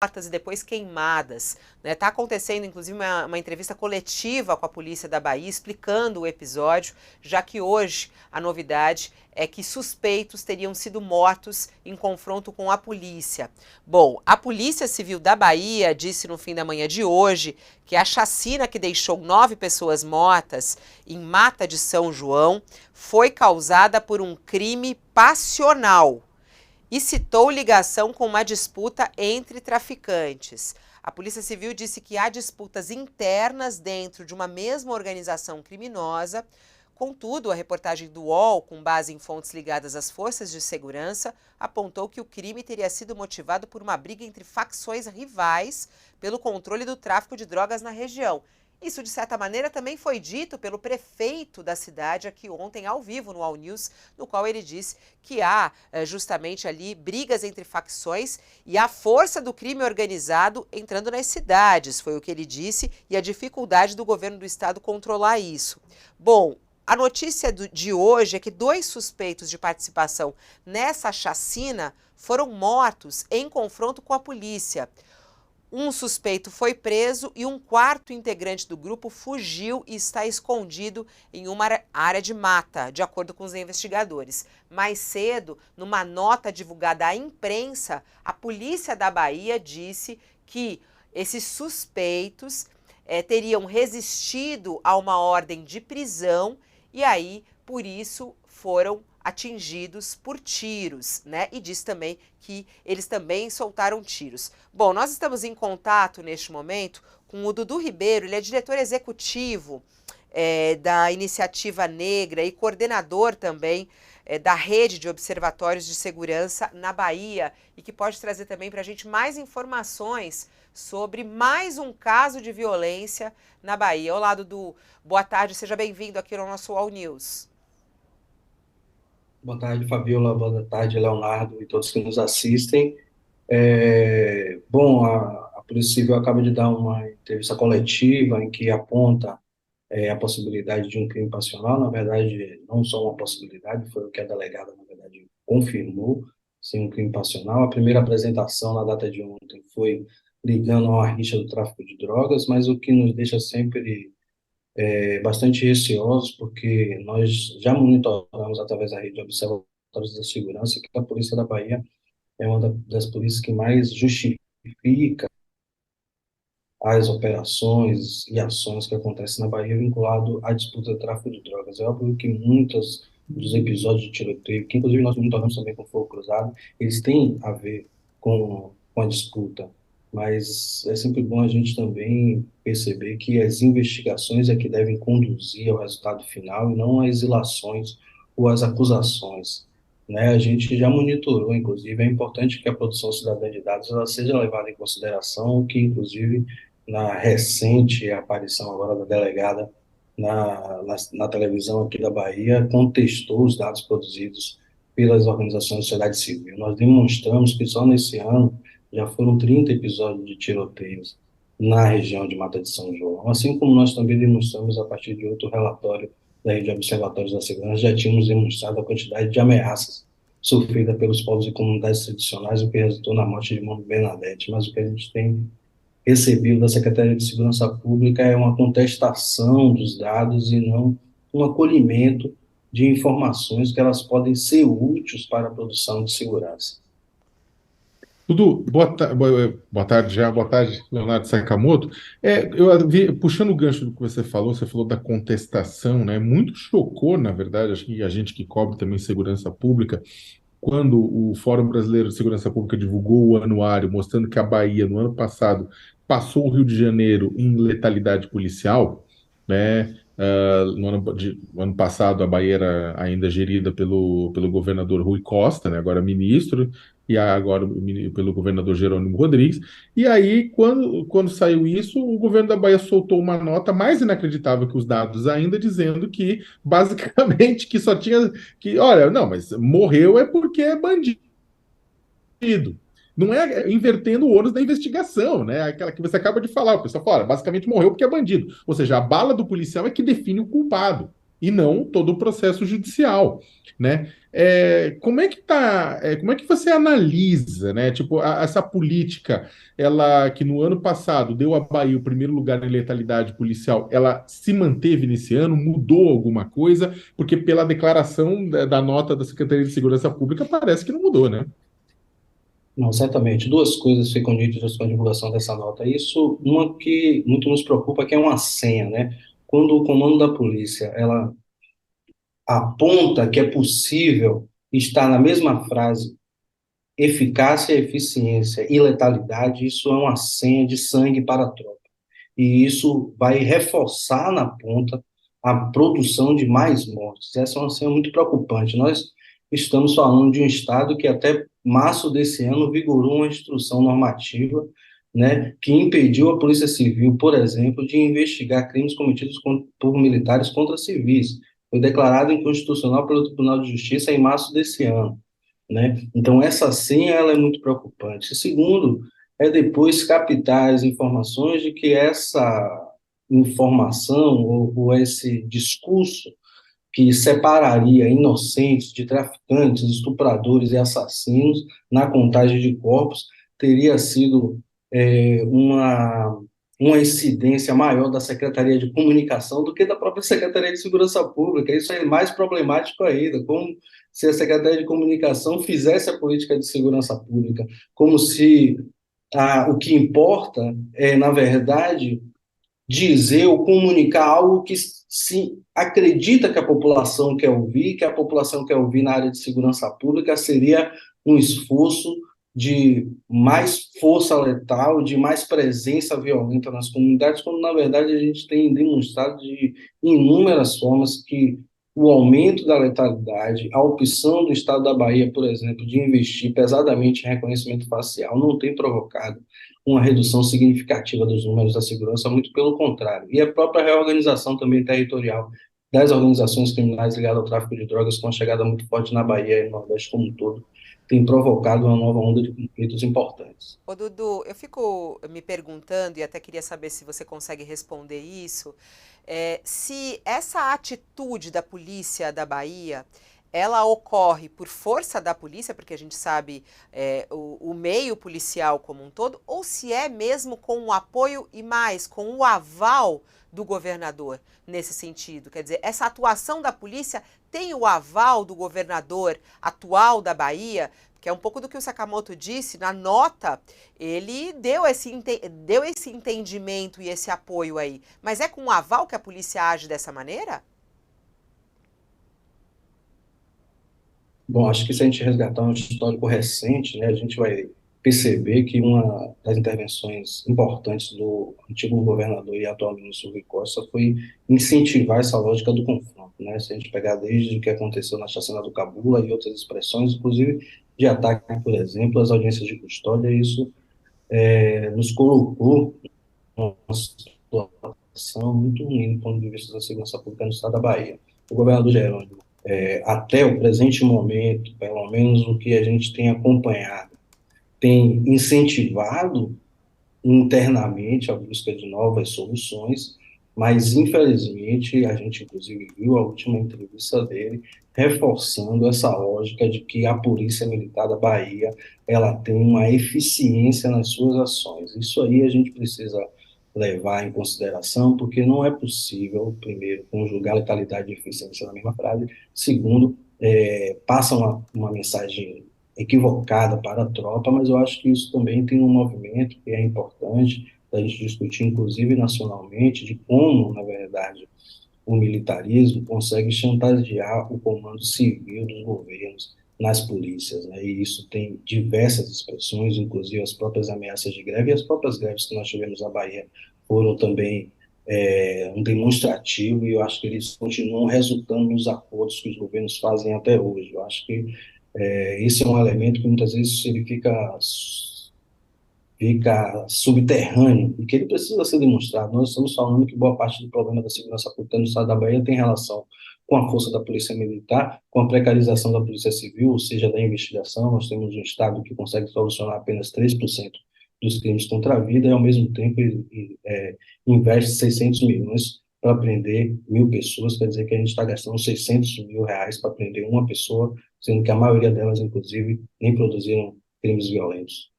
mortas e depois queimadas. Está acontecendo, inclusive, uma entrevista coletiva com a polícia da Bahia explicando o episódio, já que hoje a novidade é que suspeitos teriam sido mortos em confronto com a polícia. Bom, a Polícia Civil da Bahia disse no fim da manhã de hoje que a chacina que deixou 9 pessoas mortas em Mata de São João foi causada por um crime passional e citou ligação com uma disputa entre traficantes. A Polícia Civil disse que há disputas internas dentro de uma mesma organização criminosa. Contudo, a reportagem do UOL, com base em fontes ligadas às forças de segurança, apontou que o crime teria sido motivado por uma briga entre facções rivais pelo controle do tráfico de drogas na região. Isso, de certa maneira, também foi dito pelo prefeito da cidade aqui ontem, ao vivo, no All News, no qual ele disse que há justamente ali brigas entre facções e a força do crime organizado entrando nas cidades, foi o que ele disse, e a dificuldade do governo do estado controlar isso. Bom, a notícia de hoje é que 2 suspeitos de participação nessa chacina foram mortos em confronto com a polícia. Um suspeito foi preso e um 4º integrante do grupo fugiu e está escondido em uma área de mata, de acordo com os investigadores. Mais cedo, numa nota divulgada à imprensa, a polícia da Bahia disse que esses suspeitos teriam resistido a uma ordem de prisão e aí, por isso, foram atingidos por tiros, né? E diz também que eles também soltaram tiros. Bom, nós estamos em contato neste momento com o Dudu Ribeiro, ele é diretor executivo da Iniciativa Negra e coordenador também da Rede de Observatórios de Segurança na Bahia e que pode trazer também para a gente mais informações sobre mais um caso de violência na Bahia. Olá, Dudu. Boa tarde, seja bem-vindo aqui no nosso All News. Boa tarde, Fabiola. Boa tarde, Leonardo e todos que nos assistem. Bom, a Polícia Civil acaba de dar uma entrevista coletiva em que aponta a possibilidade de um crime passional. Na verdade, não só uma possibilidade, foi o que a delegada, na verdade, confirmou, sim, um crime passional. A primeira apresentação na data de ontem foi ligando a uma rixa do tráfico de drogas, mas o que nos deixa sempre bastante receosos, porque nós já monitoramos através da rede de observatórios da segurança que a Polícia da Bahia é uma das polícias que mais justifica as operações e ações que acontecem na Bahia vinculado à disputa do tráfico de drogas. É óbvio que muitos dos episódios de tiroteio, que inclusive nós monitoramos também com fogo cruzado, eles têm a ver com a disputa, mas é sempre bom a gente também perceber que as investigações é que devem conduzir ao resultado final e não as ilações ou as acusações, né? A gente já monitorou, inclusive, é importante que a produção cidadã de dados ela seja levada em consideração, que, inclusive, na recente aparição agora da delegada na televisão aqui da Bahia, contestou os dados produzidos pelas organizações da sociedade civil. Nós demonstramos que só nesse ano já foram 30 episódios de tiroteios na região de Mata de São João, assim como nós também demonstramos a partir de outro relatório da Rede de Observatórios da Segurança, já tínhamos demonstrado a quantidade de ameaças sofrida pelos povos e comunidades tradicionais, o que resultou na morte de Mano Bernadette. Mas o que a gente tem recebido da Secretaria de Segurança Pública é uma contestação dos dados e não um acolhimento de informações que elas podem ser úteis para a produção de segurança. Dudu, boa tarde já, boa tarde, Leonardo Sakamoto. Puxando o gancho do que você falou da contestação, né? Muito chocou, na verdade, acho que a gente que cobre também segurança pública, quando o Fórum Brasileiro de Segurança Pública divulgou o anuário mostrando que a Bahia, no ano passado, passou o Rio de Janeiro em letalidade policial, né? No ano passado, a Bahia era ainda gerida pelo governador Rui Costa, né? Agora ministro, e agora pelo governador Jerônimo Rodrigues. E aí, quando saiu isso, o governo da Bahia soltou uma nota mais inacreditável que os dados ainda, dizendo que, basicamente, que só tinha olha, não, mas morreu é porque é bandido. Não é invertendo o ônus da investigação, né? Aquela que você acaba de falar, o pessoal fala, basicamente morreu porque é bandido. Ou seja, a bala do policial é que define o culpado. e não todo o processo judicial, né? Como é que você analisa, né? Tipo, essa política, ela que no ano passado deu à Bahia o primeiro lugar em letalidade policial, ela se manteve nesse ano, mudou alguma coisa? Porque pela declaração da nota da Secretaria de Segurança Pública parece que não mudou, né? Não, certamente. Duas coisas ficam nítidas com a divulgação dessa nota. Isso, uma que muito nos preocupa, que é uma senha, né? Quando o comando da polícia, ela aponta que é possível estar na mesma frase eficácia, eficiência e letalidade, isso é uma senha de sangue para a tropa. E isso vai reforçar na ponta a produção de mais mortes. Essa é uma cena muito preocupante. Nós estamos falando de um Estado que até março desse ano vigorou uma instrução normativa, né, que impediu a Polícia Civil, por exemplo, de investigar crimes cometidos por militares contra civis. Foi declarado inconstitucional pelo Tribunal de Justiça em março desse ano, né? Então, essa sim, ela é muito preocupante. Segundo, é depois captar as informações de que essa informação ou esse discurso que separaria inocentes de traficantes, estupradores e assassinos na contagem de corpos teria sido uma incidência maior da Secretaria de Comunicação do que da própria Secretaria de Segurança Pública. Isso é mais problemático ainda, como se a Secretaria de Comunicação fizesse a política de segurança pública, como se o que importa é, na verdade, dizer ou comunicar algo que se acredita que a população quer ouvir, que a população quer ouvir na área de segurança pública seria um esforço de mais força letal, de mais presença violenta nas comunidades, quando na verdade a gente tem demonstrado de inúmeras formas que o aumento da letalidade, a opção do Estado da Bahia, por exemplo, de investir pesadamente em reconhecimento facial, não tem provocado uma redução significativa dos números da segurança, muito pelo contrário. E a própria reorganização também territorial das organizações criminais ligadas ao tráfico de drogas, com a chegada muito forte na Bahia e no Nordeste como um todo, tem provocado uma nova onda de conflitos importantes. Ô, Dudu, eu fico me perguntando, e até queria saber se você consegue responder isso, se essa atitude da polícia da Bahia, ela ocorre por força da polícia, porque a gente sabe o meio policial como um todo, ou se é mesmo com o apoio e mais, com o aval do governador nesse sentido. Quer dizer, essa atuação da polícia tem o aval do governador atual da Bahia, que é um pouco do que o Sakamoto disse, na nota, ele deu esse entendimento e esse apoio aí. Mas é com o aval que a polícia age dessa maneira? Bom, acho que se a gente resgatar um histórico recente, né, a gente vai perceber que uma das intervenções importantes do antigo governador e atual ministro Rui Costa foi incentivar essa lógica do confronto, né? Se a gente pegar desde o que aconteceu na chacina do Cabula e outras expressões, inclusive de ataque, por exemplo, às audiências de custódia, isso nos colocou numa situação muito ruim do ponto de vista da segurança pública no estado da Bahia. O governador Jerônimo, até o presente momento, pelo menos o que a gente tem acompanhado, tem incentivado internamente a busca de novas soluções, mas infelizmente a gente inclusive viu a última entrevista dele reforçando essa lógica de que a Polícia Militar da Bahia ela tem uma eficiência nas suas ações. Isso aí a gente precisa levar em consideração, porque não é possível, primeiro, conjugar letalidade e eficiência na mesma frase, segundo, passa uma mensagem equivocada para a tropa, mas eu acho que isso também tem um movimento que é importante da gente discutir, inclusive nacionalmente, de como, na verdade, o militarismo consegue chantagear o comando civil dos governos nas polícias, né? E isso tem diversas expressões, inclusive as próprias ameaças de greve e as próprias greves que nós tivemos na Bahia foram também um demonstrativo, e eu acho que eles continuam resultando nos acordos que os governos fazem até hoje. Eu acho que esse é um elemento que muitas vezes ele fica subterrâneo e que ele precisa ser demonstrado. Nós estamos falando que boa parte do problema da segurança pública no estado da Bahia tem relação com a força da polícia militar, com a precarização da polícia civil, ou seja, da investigação. Nós temos um estado que consegue solucionar apenas 3% dos crimes contra a vida e, ao mesmo tempo, investe 600 milhões para prender 1.000 pessoas, quer dizer que a gente está gastando R$ 600 mil para prender uma pessoa, sendo que a maioria delas, inclusive, nem produziram crimes violentos.